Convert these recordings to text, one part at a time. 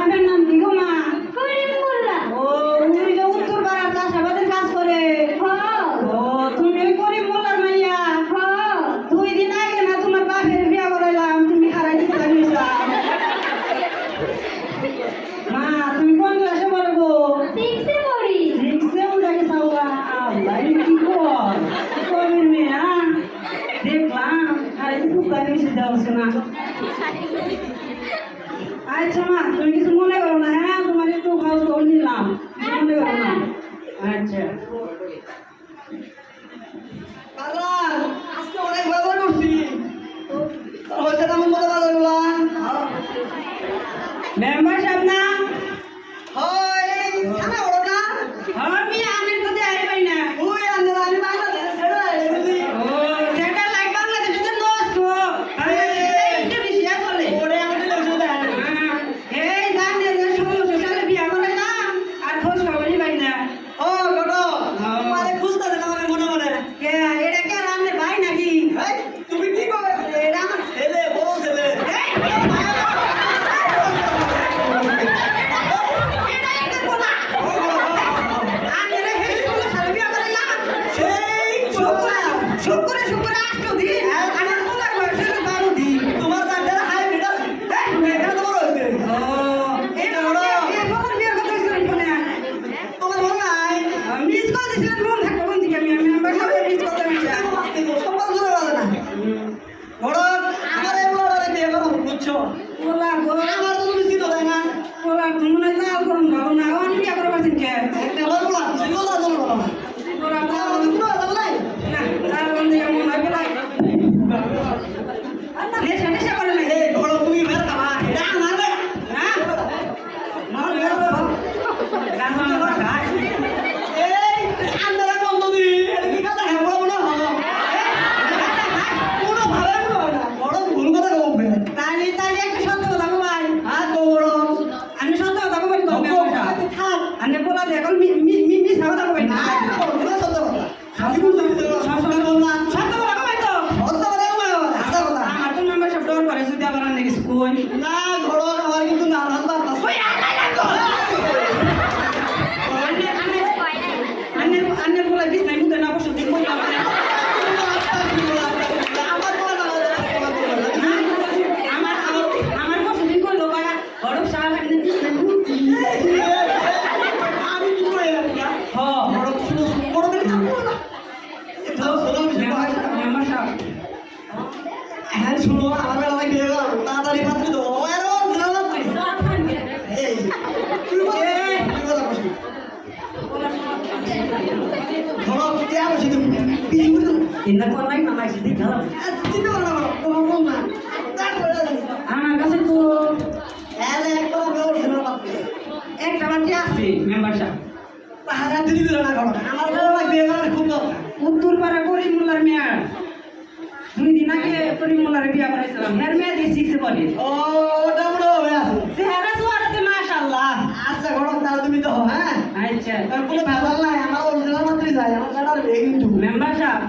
বাপের নাম কি গো মা? করিম মোল্লা। ও ওই যে উত্তর পাড়ার চাষাবাদের কাজ করে। ও তুমি ওই করিম মোল্লার মাইয়া? 2 দিন আগে না তোমার বাপের বিয়া করাইলাম, তুমি হারাই দিতে লাগিয়েছিলাম। মা তুমি কোন ক্লাসে পড়ো গো? 6 এ পড়ি। 6 এ উঠে গেছো? আল্লাহ কি কর করিম মেয়া দেখলাম হারাই দিতে লাগিয়েছি যাওছে না। আচ্ছা মা তুমি কিছু মনে করো না, হ্যাঁ তোমার একটু খাওয়া করে নিলাম, কিছু মনে করো না। আচ্ছা আজকে অনেক বাজার করছি, হয়েছে তেমন মতো বাজার করলাম। মেম্বার সাহেব না? হয় খানা বড় না, আমি আমের কথা আরে পাই না। ওই আন্দোলন আমি বাংলাদেশে ছেড়ে এসেছি। ও সেটা লাইক বাংলাদেশে তো নষ্ট আরে ইন্ডোনেশিয়া চলে। ওরে আমাদের লোকজন দেয় এই জানে যে 1600 সালে বিয়া করে না আর খোঁজ খবরই পাই না। ও গটো তোমারে খুঁজতে দেন আমাকে মনে মনে। কে এটা কে রান্নের ভাই নাকি? এই, তুমি কি করে? এটা আমার ছেলে, বড় ছেলে। তোমার যার হাইব্রিড আছে, এটা তোমার হয়েছে। তোমার মনে নাই? সম্পর্ক করে বলে না। বড়, আমার এই বড় বিয়ে করো, বুঝছো? আমার তো তুমি চিনো তাই না? একটা বড় বলা, চিনো না, চিনো না। আমার তো কোনো কথা নাই। এই বড়, তুমি বের খাবা, এটা আমার বের। এই, আন্দারা বন্ধ দি, এটা কি কথা হ্যাঁ বড় মনে হয়? কোনো ভাবে হয় না, বড় ভুল কথা বলবে। আর তো বড়, আমি সত্য কথা বলি তো আপনি থাক। আমি বলা এখন মিস কথা কই না না, সত্য কথা। আমি বুঝতে পেরেছি, সবসময় বললাম। সত্য কথা কই তো সত্য কথা বলবো, হাসা কথা। আমার তো নাম্বার সব ডর করে যদি আবার আনে কিছু কই না, ঘোড়ো, আমার কিন্তু না রান্না আছে। ওই আলাই লাগো আন্নে বলা বিছ নাই মুতে না বসে দিন কই না আমার কোনো না, আমার আমার বসে দিন কই লোকা বড় সাহেব আন্নে দিছ না আমি কি করে জানি না? হ বড় শুনো, বড় করে থাকবো না। এটা শোনো, মেম্বার সাহেব হ্যাঁ শুনো, আমার বেলা বিয়ে করো, তাড়াতাড়ি পাত্রী দাও। ও এর ওর ঝামেলা নাই। এই, তুই বল, তুই বল বসি। ধরো, কে বসি তুমি? বিয়ে করে দাও। ইন্দা কোন নাই না মাইছি দিন দাও চিন্তা করো না, বড়, তোমার বল না। তারপরে আমার কাছে তো এলে একটা বেওর ঝামেলা পাত্রী। একটা বাকি আছে মেম্বার সাহেব তাহারা দিদি দিল না করো। আমার বেলা বিয়ে করার খুব দরকার। উত্তর পাড়া করিমুল্লার মেয়ে 2 দিন আগে করিমুল্লার বিয়া করাইছিলাম এর মেয়ে দিয়ে 6 বলে ও, ওটা মনে হবে আছে। চেহারা সুয়ারাতে মাশাআল্লাহ আচ্ছা ঘটক, তাহলে তুমি তো হ্যাঁ, আচ্ছা তার কোনো ভেজাল নাই। আমার অরিজিনাল মাত্রই যায়, আমার কাটার বিয়ে কিন্তু। মেম্বার সাহেব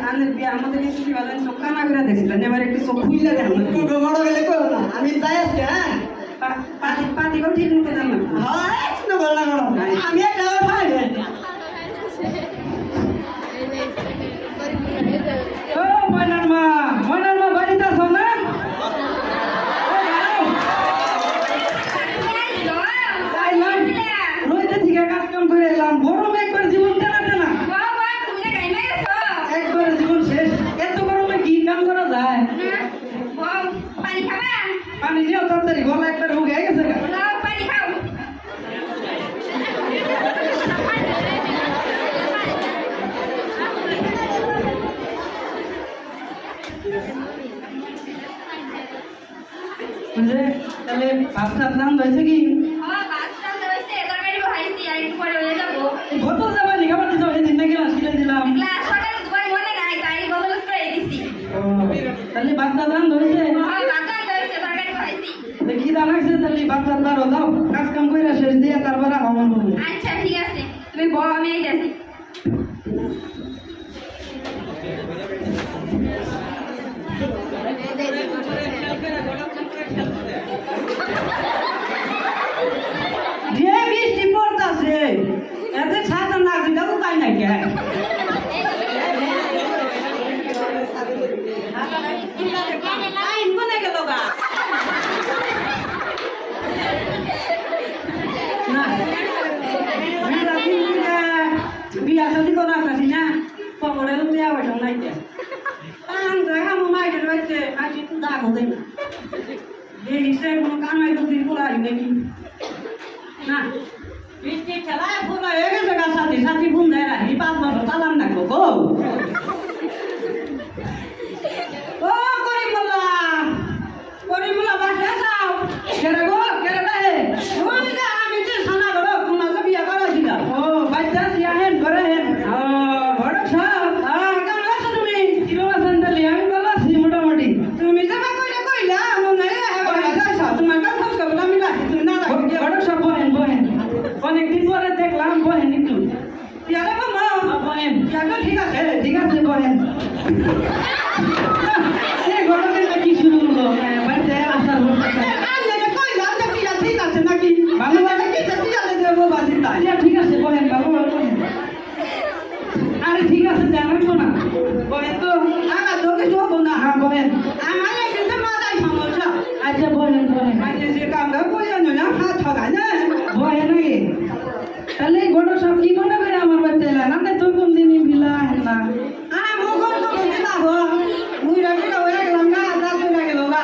আনের বিয়া আমাদের কিছু বাজান চোখ কানা করে দেখছিলেন এবার একটু চোখ খুইলা দেখুন বড় গেলে করো না, আমি যাই আজকে। হ্যাঁ পাতি করে ঠিক মতো জানো হ্যাঁ, চিন্তা করো না, করো। আমি একটা ফাইন। ও ময়নার মা বাড়িতে আছো না রোজে থেকে কাজ কাম করে এলাম গরম একবার জীবন টানা টানা একবার জীবন শেষ এত গরমে কি কাম করা যায় পানি নিয়েও তাড়াতাড়ি গলা একবার রুগে গেছে গা তাহলে ভাত খাত দাম হয়েছে কি বোতল যাবা নি খাবার দিতে সেদিন না গেলাম কিনে দিলাম তাহলে ভাত দাম ধরেছে কি দাম আছে তাহলে ভাত দাও দাও কাজ কাম করে শেষ দিয়ে তারপরে আমার বলবো আচ্ছা ঠিক আছে তুমি বল আমি আইতাছি টিয়া পয়সা নাই কে কাম দেখা মো মাই গেল বাইতে আজ একটু দাগ হতে না এই হিসেবে কোনো কামাই তো দিন পোলা নাকি না বৃষ্টি খেলায় পোলা হয়ে গেছে গা সাথে সাথে ঘুম দেয় না এই 5 বছর চালাম না গো ও করিমুল্লা বাসা যাও কেরে গো কেরে হে ওই যে আমি যে সানা গো কোনা যে বিয়া করাছি না ও বাচ্চা সিয়া হেন করে হেন বড় সব কেমন আছো তুমি কিরো আছেন তাহলে আমি ভালো আছি মোটামুটি তুমি যাবা কইলা মনে হয় তোমার কথা খবর আমি রাখি তুমি না রাখি বড় সব বহেন অনেকদিন পরে দেখলাম বহেন একটু ইয়ারে মামা বহেন ইয়ারে ঠিক আছে বহেন এই গরমে নাকি শুরু হলো বাড়িতে আসার হচ্ছে আরে কইলা যে পিয়া ঠিক আছে নাকি ভালো ভালো কি যে পিয়া দেব বাজিতা ঠিক আছে বহেন বাবু বহেন আরে ঠিক আছে জানাই তো না বহেন তো আগা তোকে যাবো না হ্যাঁ বহেন আমার কিন্তু মাথায় সমস্যা আচ্ছা বহেন মানে যে কামটা কইয়া না হাত ছগা না বহেন নাকি তাহলে গোটা সব কি মনে করে আমার বাড়িতে এলা না তুই কোন দিনই বিলা না আরে মোগল তো বুঝে না গো মুই রাখি না ওই গেলাম না রাত হয়ে গেল না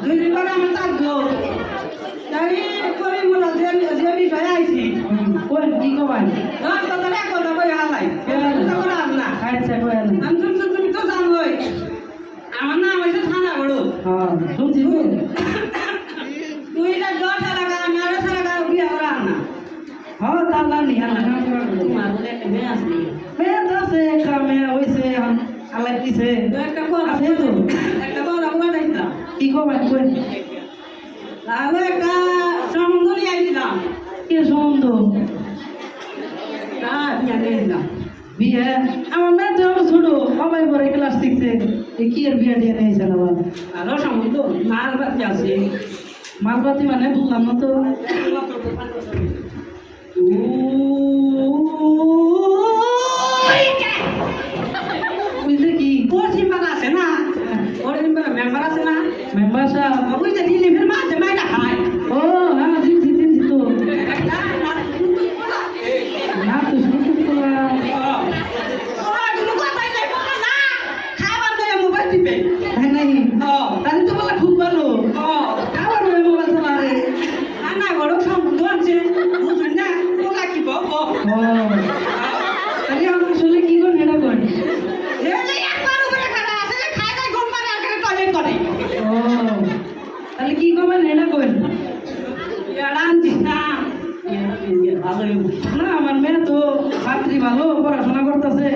2 দিন পরে আমি থাকবো তাই করে মোলা যে বিষয় আইছি কোন কি কবাই দশ কথা এক কথা কই হালাই এটা করে না আচ্ছা কই না তুমি তো জানোই আমার নাম হইছে থানা বড় হ্যাঁ শুনছি তুই এটা 10 টাকা আমি 8 টাকা বিয়া করা না हाँ ताला नहीं है ना तुम्हारे बोले कि मैं असली मैं तो से काम है वैसे हम अलग ही से एक का बोल है तो एक का बोल अपना नहीं था इको बात कोई लावे का समुद्र ही आई था ये समुद्र ना बिया नहीं था बिया अब मैं तो छोड़ो अब मैं बोले क्लास 6 से एक ईयर बिया दिया नहीं चला वाला हेलो समुद्र मालबाती आसे मालबाती माने बोलना मत तो বুঝলে কি পশ্চিমবাং আছে না পশ্চিমবাং মেম্বার আছে না মেম্বার সাহেব বুঝতে দিল্লি ফের মাঝে মাইটা খায় ও হ্যাঁ দিচ্ছি তো না তো শুনতে মোবাইল টিপে হ্যাঁ নাই তাহলে তো বলা খুব ভালো খাবার মোবাইল চালারে না বড় সম্বন্ধ আছে বুঝুন না ওলা কি বাবা তাহলে আমরা আসলে কি করে এটা করি এই একবার উপরে খানা আসলে খায় খায় ঘুম পারে আর টয়লেট করে ও তাহলে কি করবেন এটা করেন ইয়ারান দিনা ভালো না আমার মেয়ে তো ছাত্রী ভালো পড়াশোনা করতেছে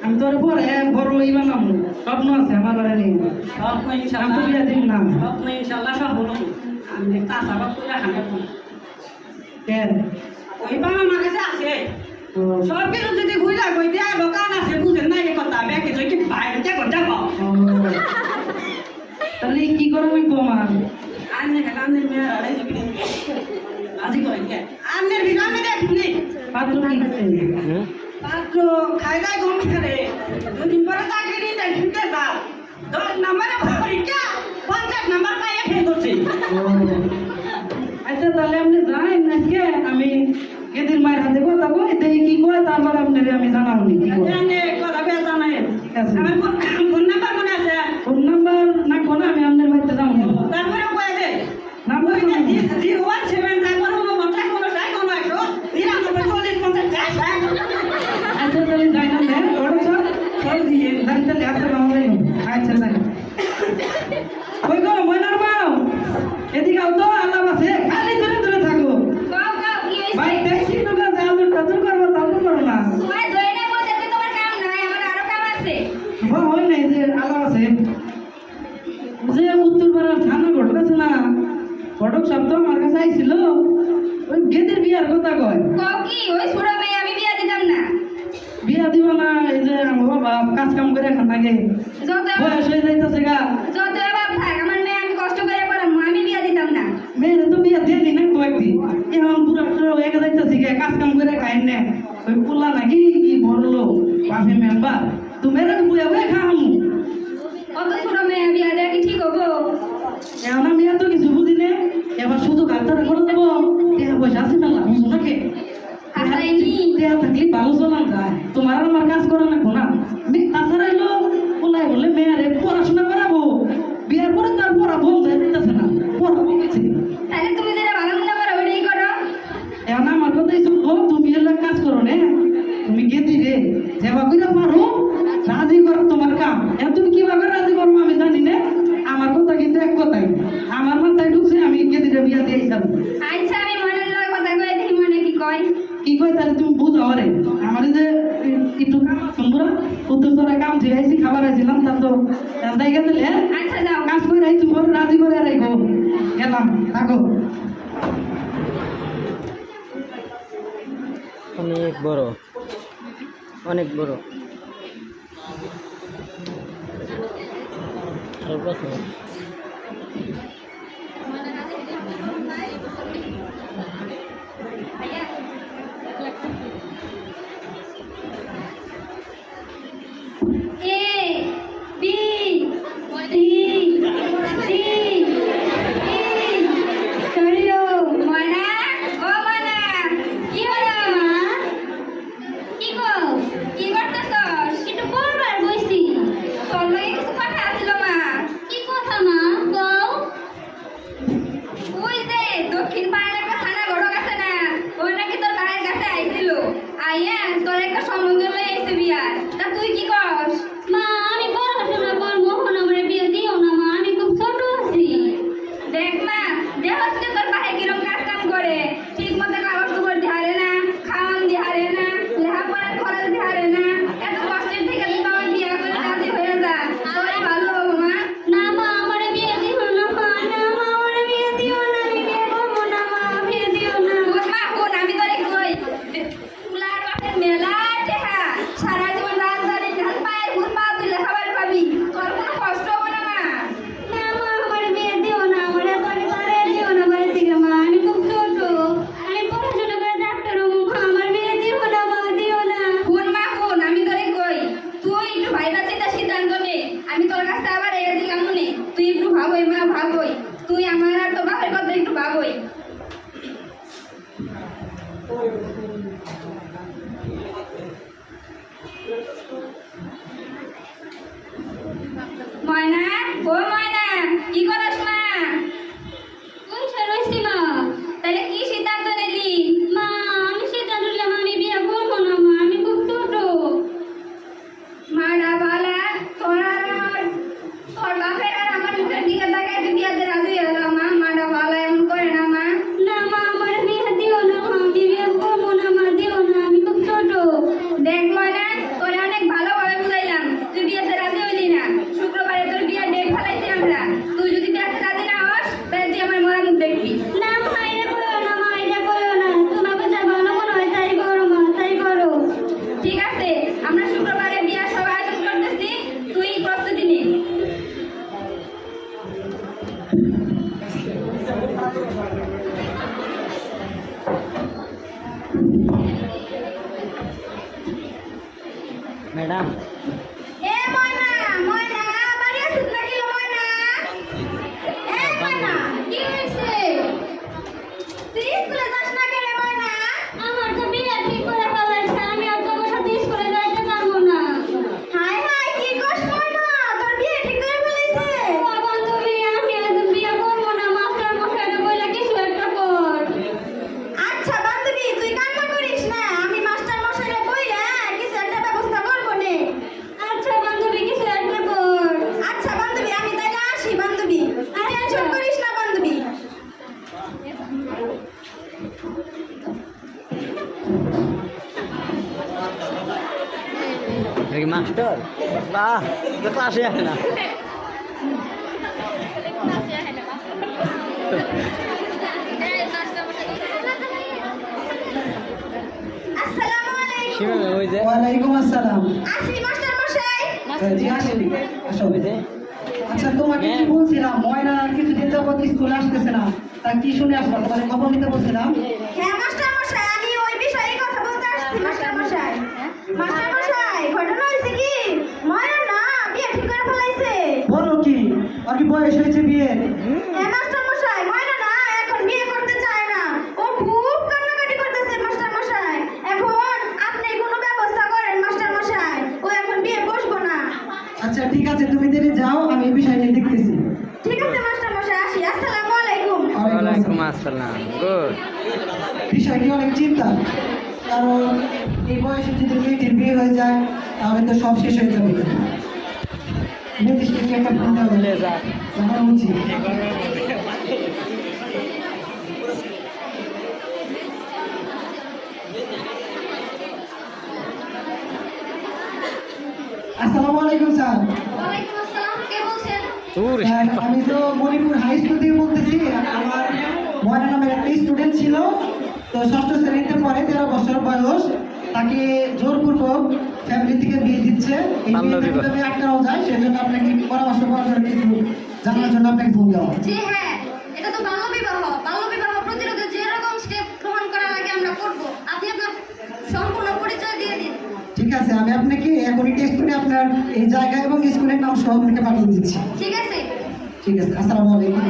আমি তোর পরে বড় ইমান নাম স্বপ্ন আছে আমার বাড়ি স্বপ্ন ইনশাআল্লাহ বিয়া দিন না স্বপ্ন ইনশাআল্লাহ সব হলো আমি কাঁচা বাপ করে খাবে কেন ওই বাবা আমার কাছে আছে সব কিছু যদি ঘুরা কই দেয়া দোকান আছে বুঝেন না এই কথা ব্যাকে তুই কি বাইরে দেখো দেখো তাহলে কি করবি তোমার আন্নে কান্নের মেয়ে আড়াই দিবি আজি করে কে আন্নের বিনামে দেখনি পাত্র কি পাত্র খাইলা গম করে দুদিন পরে চাকরি নিতে শুনতে দাও 10 নম্বরে পরীক্ষা 50 নম্বর পাইয়া ফেল করছি আচ্ছা তাহলে আপনি যাই নাকি আমি এদিন মায়ের হাতে কথা কই দেখি কি কয় তারপর আপনারে আমি জানাবনি কি কয় জানে কথা বে জানাই ঠিক আছে আমার ফোন নাম্বার মনে আছে ফোন নাম্বার না কোন আমি আপনার বাড়িতে যাব তারপরে কই দে নাম্বার 017 তারপর কোনো কন্টাক্ট কোনো সাই কোনো আসো 3940 আচ্ছা তাহলে যাই না দেন বড় স্যার চল দিয়ে তাহলে আসসালামু আলাইকুম আচ্ছা তাহলে কই গো ময়নার বাও এদিকে আও তো আল্লাহ বাসে খালি ধরে ধরে থাকো ভাই দেখছি তোমরা জাদুর টাদুর করবো তাদুর করো না তোমার দইটা মধ্যে তোমার কাম নাই আমার আরো কাম আছে হয় নাই যে আল্লাহ আছে যে উত্তরপাড়ার থানা ঘটক আছে না ঘটক সব তো আমার কাছে আইছিল ওই গেদের বিয়ার কথা কয় কও কি ওই ছোট মেয়ে আমি বিয়া দিতাম না বিয়া দিব না এই যে আমার বাবা কাজ কাম করে খান লাগে যত বয়স হয়ে যাইতেছে গা যত বাপ থাক আমার মেয়ে আমি কষ্ট করে পড়াবো আমি বিয়া দিতাম না মেয়েরা তো বিয়া দিয়ে দিন কয়েকদিন এখন পুরা হয়ে যাইতেছে গে কাজ কাম করে খাই না ওই পোলা নাকি কি বড়লো বাপে মেম্বার তুমি এরা বুয়া বুয়া খামু অত ছোট মেয়ে বিয়া দেয়া কি ঠিক হবো এখন আমি এত কিছু বুঝি না এবার শুধু গাড়িটা করে দেবো টাকা পয়সা আছে না বুঝো নাকি আসাইনি টাকা থাকলে ভালো চলাম যায় তোমার আমার কাজ করো না কোনা আমি করে পারো রাজি করো তোমার কাম এখন তুমি কিভাবে রাজি করবো আমি জানি না আমার কথা কিন্তু এক কথাই আমার মাথায় ঢুকছে আমি কেদিরে বিয়া দিয়েছিলাম আচ্ছা আমি মনের লগে কথা কই দেখি মনে কি কয় কি কয় তাহলে তুমি বুঝো রে আমার যে একটু সুন্দর উত্তর কাম ছিল খাবার আইছিলাম তার তো জায়গা দিলে আচ্ছা যাও কাজ করে রাখছি মোর রাজি করে রাখো গেলাম থাকো অনেক বড় অনেক বড় A B C D E সরিও ময়না ও ময়না কি হলো মা কি গো কি করতেছস একটু পড়বার বইছি তোর লগে কিছু কথা আছিল মা কি কথা মা কও ওই যে দক্ষিণ পাড়ার একটা থানা ঘটক আছে না ওই নাকি তোর বাড়ির কাছে আইছিল আইয়া তোর একটা সম্বন্ধ লই আইছে বিয়ার তা তুই কি করস মা আমি পড়াশোনা করবো এখন আমার বিয়ে দিও না মা আমি খুব ছোট আছি দেখ মা দেহ হচ্ছে তোর বাহে কিরম কাজ কাম করে ঠিক মতো কাগজ খবর ধারে না খাওয়ান ধারে না লেখাপড়ার খরচ ধারে না এত কষ্টের থেকে তুই আমার বিয়ে করে রাজি হয়ে যা তোরে ভালো হবো মা না মা আমার বিয়ে দিও না মা না মা আমার বিয়ে দিও না আমি বিয়ে করবো না মা বিয়ে দিও না মা কোন আমি তোরে কই তুলার বাপের মেলা টেহা সারা জীবন রাজধানী ধান পায়ের ঘুর পা তুই লেখাবার পাবি তোর কোনো কষ্ট হবে না মা না মা আমার বিয়ে দিও না আমার এত করে দিও না বাড়ি থেকে মা আমি খুব ছোট আমি পড়াশোনা করে ডাক্তার হবো মা আমার বিয়ে দিও না মা দিও না কোন মা কোন আমি তোরে কই তুই একটু ভাইবা চিন্তা সিদ্ধান্ত নে আমি তোর কাছে আবার এসে দিলাম মনে তুই একটু ভাবই মা ভাবই তুই আমার আর তো বাপের কথা একটু ভাবই ময়না ও ময়না কি করছ মা কই রইছি মা তাহলে কি সিদ্ধান্ত নিলি মা আমি সিদ্ধান্ত নিলাম আমি বিয়ে করবো না মা আমি খুব ছোট মারা বালা তোর বাপের আর আমার মুখের দিকে তাকায় তুই বিয়াতে রাজি হলো মা মারা বালা এমন করে না মা না মা আমার বিয়ে দিও না মা আমি বিয়ে করবো না মা দিও না আমি খুব ছোট দেখ ময়না তোরে অনেক ভালোভাবে বুঝাইলাম তুই বিয়েতে রাজি হইলি না শুক্রবারে তোর বিয়ের ডেট ফেলাইছি আমরা তুই যদি বিয়েতে রাজি না হস তাহলে তুই আমার মরা মুখ দেখবি না মা এটা করো না মা এটা করো না তোমাকে যা ভালো মনে হয় তাই করো মা তাই করো ঠিক আছে আমরা শুক্রবারে বিয়ার সব আয়োজন করতেছি তুই প্রস্তুতি নে ম্যাডাম এ ময়না ময়না বাড়ি আসিস নাকি লো ময়না এ ময়না কি হইছে তুই স্কুলে যাস না কেন ময়না আমার তো বিয়ে ঠিক করে ফেলাইছে আমি আর তোর সাথে স্কুলে যাইতে পারবো না হাই হাই কি কষ্ট ময়না তোর বিয়ে ঠিক করে ফেলাইছে বাবা তুমি আমি একদম বিয়ে করবো না মাস্টার মশাইরে বইলা কিছু একটা কর আচ্ছা বান্ধবী তুই কান্না করিস না আমি মাস্টার মশাইরে বইলা কিছু একটা ব্যবস্থা করবো নে আচ্ছা বান্ধবী কিছু একটা কর আচ্ছা বান্ধবী আমি তাইলে আসি বান্ধবী টেনশন করিস না বান্ধবী মাস্টার বাহ তো ক্লাসে আসে না আসসালামু আলাইকুম সীমা ওই যে ওয়ালাইকুম আসসালাম আসি মাস্টার মশাই জি আসেন আসো আচ্ছা তোমাকে কি বলছিলাম ময়না কিছুদিন যাবত স্কুলে আসতেছে না তা কি শুনে আসলাম মানে খবর নিতে বলছিলাম হ্যাঁ মাস্টার মশাই আমি ওই বিষয়ে কথা বলতে আসছি মাস্টার মশাই মাস্টার মশাই ঘটনা হয়েছে কি ময়না না বিয়ে ঠিক করে ফেলাইছে বলো কি আর কি বয়স হয়েছে বিয়ে হ্যাঁ মাস্টার মশাই ময়না না এখন বিয়ে করতে চায় না ও খুব কান্নাকাটি করতেছে মাস্টার মশাই এখন আপনি কোনো ব্যবস্থা করেন মাস্টার মশাই ও এখন বিয়ে বসবো না আচ্ছা ঠিক আছে তুমি দেরি যাও আমি এই বিষয় নিয়ে দেখতেছি ঠিক আছে মাস্টার মশাই আসি আসসালামু আলাইকুম ওয়ালাইকুম আসসালাম গুড বিষয়টি অনেক চিন্তা কারণ এই বয়সে যদি মেয়েটির বিয়ে হয়ে যায় তাহলে তো সব শেষ হয়ে যাবে। মেয়েটিকে একটা ফোন দেওয়া হলে জানা উচিত। আসসালামু আলাইকুম স্যার। ওয়ালাইকুম আসসালাম, কে বলছেন? স্যার, আমি তো মণিপুর হাই স্কুল থেকে বলতেছি। আমার ময়না নামের একটা স্টুডেন্ট ছিল, তো ষষ্ঠ শ্রেণীতে পড়ে, 13 বছর বয়স। তাকে জোরপূর্বক ফ্যামিলি থেকে বিয়ে দিচ্ছে। এই বিয়েটা কিভাবে আটকানো যায় সেজন্য আপনাকে পরামর্শ করার জন্য কিছু জানার জন্য আপনাকে ফোন দেওয়া। জি হ্যাঁ, এটা তো বাল্যবিবাহ। বাল্যবিবাহ প্রতিরোধে যে রকম স্টেপ গ্রহণ করা লাগে আমরা করব। আপনি আপনার সম্পূর্ণ পরিচয় দিয়ে দিন। ঠিক আছে, আমি আপনাকে এখনই টেস্ট করে আপনার এই জায়গা এবং স্কুলের নাম সহ আপনাকে পাঠিয়ে দিচ্ছি। ঠিক আছে। ঠিক আছে, আসসালামু আলাইকুম।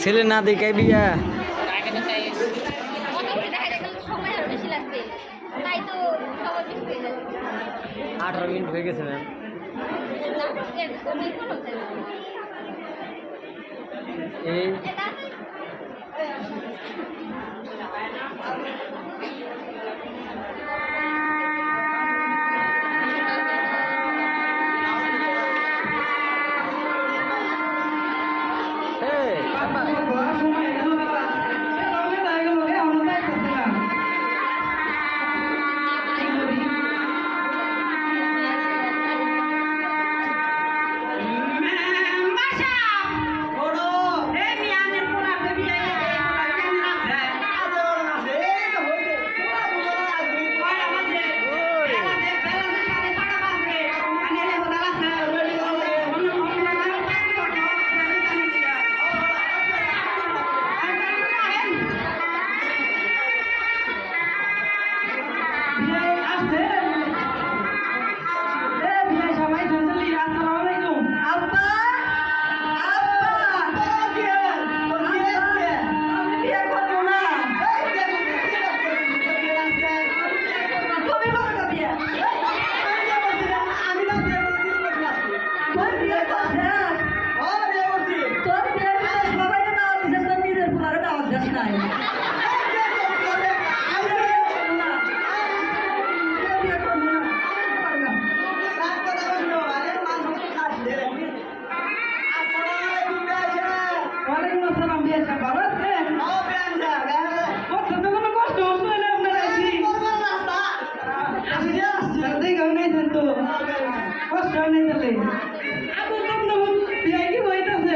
ছেলে না দেখাই বিয়া মোটামুটি দেখা যায় সময় আরো বেশি লাগবে, তাই তো সবার বেশি হয়ে যাবে। 18 মিনিট হয়ে গেছে ম্যাম। এই ওয়ালাইকুম আসসালাম। বিয়ে সাহেব ভালো আছেন? কষ্ট তো কোনো কষ্ট হচ্ছে না আপনার আছি। দেখেও নাইছেন তো, কষ্ট নেই তাহলে। আবু তোমরা বিয়ে কি হইতাছে?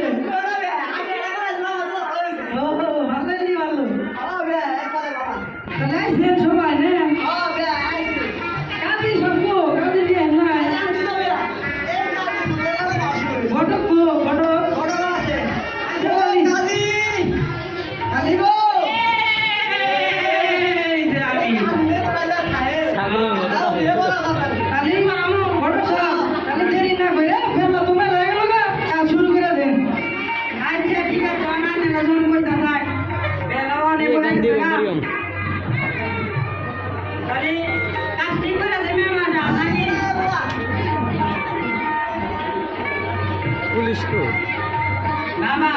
ও ভালোই ভালো। তাহলে আইছেন সবাই না? কাজী সবকো, কাজী বিয়ে নাই। ঘটক গো, ঘটক। পুলিশ কো বাবা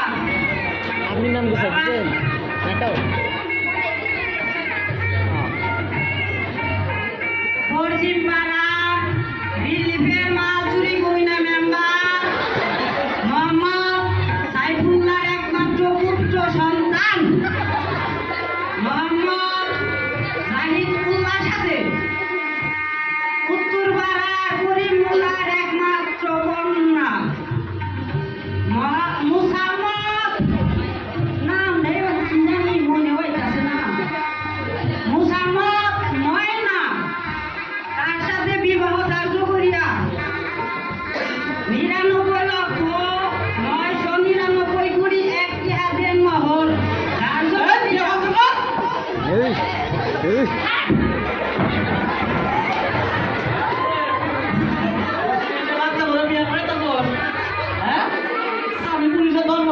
আপনি নাম দিচ্ছেন নাটাও পশ্চিম পাড়া রিলিফের মাল চুরি করি না মেম্বার মোহাম্মদ সাইফুল্লাহর একমাত্র পুত্র সন্তান মোহাম্মদ জাহিদুল্লাহ সাথে উত্তর পাড়ার করিমুল্লাহর একমাত্র কন্যা মুসাম্মদ নাম নেই জানি মনে হইতাছে না মুসাম্মদ ময়না তার সাথে বিবাহ ধার্য করিয়া 99,999 কোটি 1 টাকা মহর ধার্য করিয়া আমি পুলিশের ধর্ম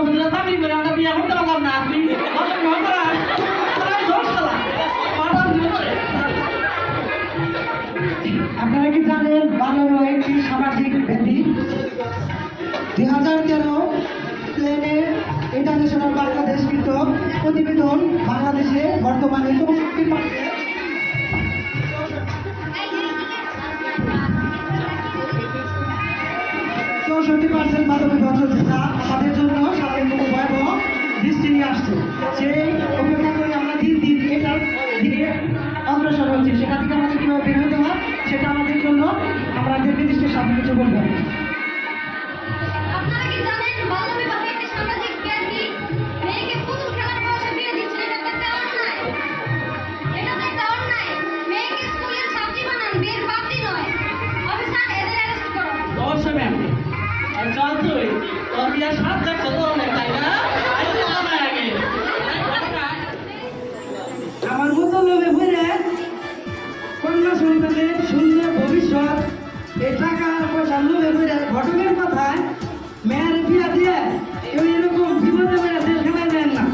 জানেন বাংলা একটি সামাজিক ব্যাধি 2013 প্লেনে ইন্টারন্যাশনাল বাংলাদেশ কৃত প্রতিবেদন বাংলাদেশে বর্তমানে 64% মাদক চলছে, যা আমাদের জন্য সাধারণ ভয়াবহ দৃষ্টি নিয়ে আসছে। সেই অপেক্ষা করে আমরা দিন দিন এটার দিকে অগ্রসর হচ্ছি। সেটা থেকে আমাদের কীভাবে বের হতে হয় সেটা আমাদের জন্য আমাদের নির্দিষ্ট সাথে কিছু বলতে হবে। আপনারা কি জানেন বাল্য বিবাহ একটি সামাজিক ব্যাধি? মেয়েকে পুতুল খেলার বয়সে বিয়ে দিচ্ছেন, এটা তো একটা অন্যায়। এটা তো একটা অন্যায়। মেয়েকে স্কুলের ছাত্রী বানান, বিয়ের পাত্রী নয়। অফিসার, এদের অ্যারেস্ট করুন। অবশ্যই ম্যাম। আর চল তুই তোর বিয়ার সাত যাচ্ছে তো অনেক, তাই না? আইসি আমার আগে আমার মতো লোভে ভরে কন্যা সন্তানের সুন্দর ভবিষ্যৎ এই টাকা পয়সা লোভে ভরে ঘটকের কথায় মেয়ের বিয়া দিয়ে কেউ এরকম বিপদে মেরে দেশ খেলায় দেন না।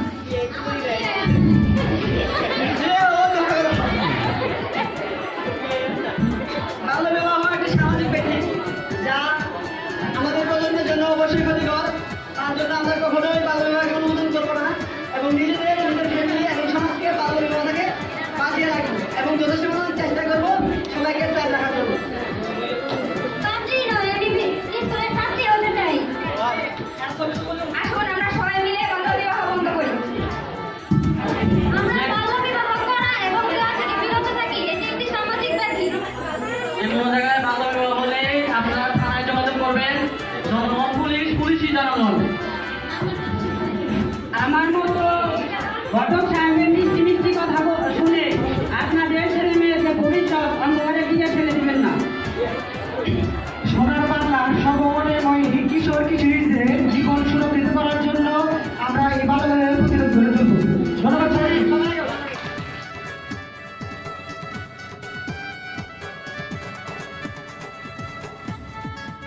বাল্য বিবাহ একটি সামাজিক ব্যাধি যা আমাদের প্রজন্মের জন্য অবশ্যই ক্ষতিকর। তার জন্য আমরা কখনোই বাল্য বিবাহকে অনুমোদন করবো না এবং নিজের ফ্যামিলি এবং সমাজকে বাল্য বিবাহ থেকে বাঁচিয়ে রাখবো এবং যথেষ্ট পরিমাণ চেষ্টা করবো সবাইকে চাই রাখার জন্য। পাত্রী নয়, আমি স্কুলের ছাত্রী হতে চাই। আসুন আমরা সবাই মিলে বাল্য বিবাহ বন্ধ করি। আমরা বাল্য বিবাহ করা এবং বিবাহ থেকে বিরত থাকি। এটি একটি সামাজিক ব্যাধি। যে কোনো জায়গায় বাল্য বিবাহ হলে আপনারা থানায় যোগাযোগ করবেন, জনগণ পুলিশই জানানো হবে। আমার মতো ঘটক সাহেবের মিষ্টি মিষ্টি কথা শুনে আপনাদের ছেলে মেয়েদের ভবিষ্যৎ অন্ধকারের দিকে ফেলে দিবেন না। সোনার বাংলা সর্বমনে কিশোর কিশোরী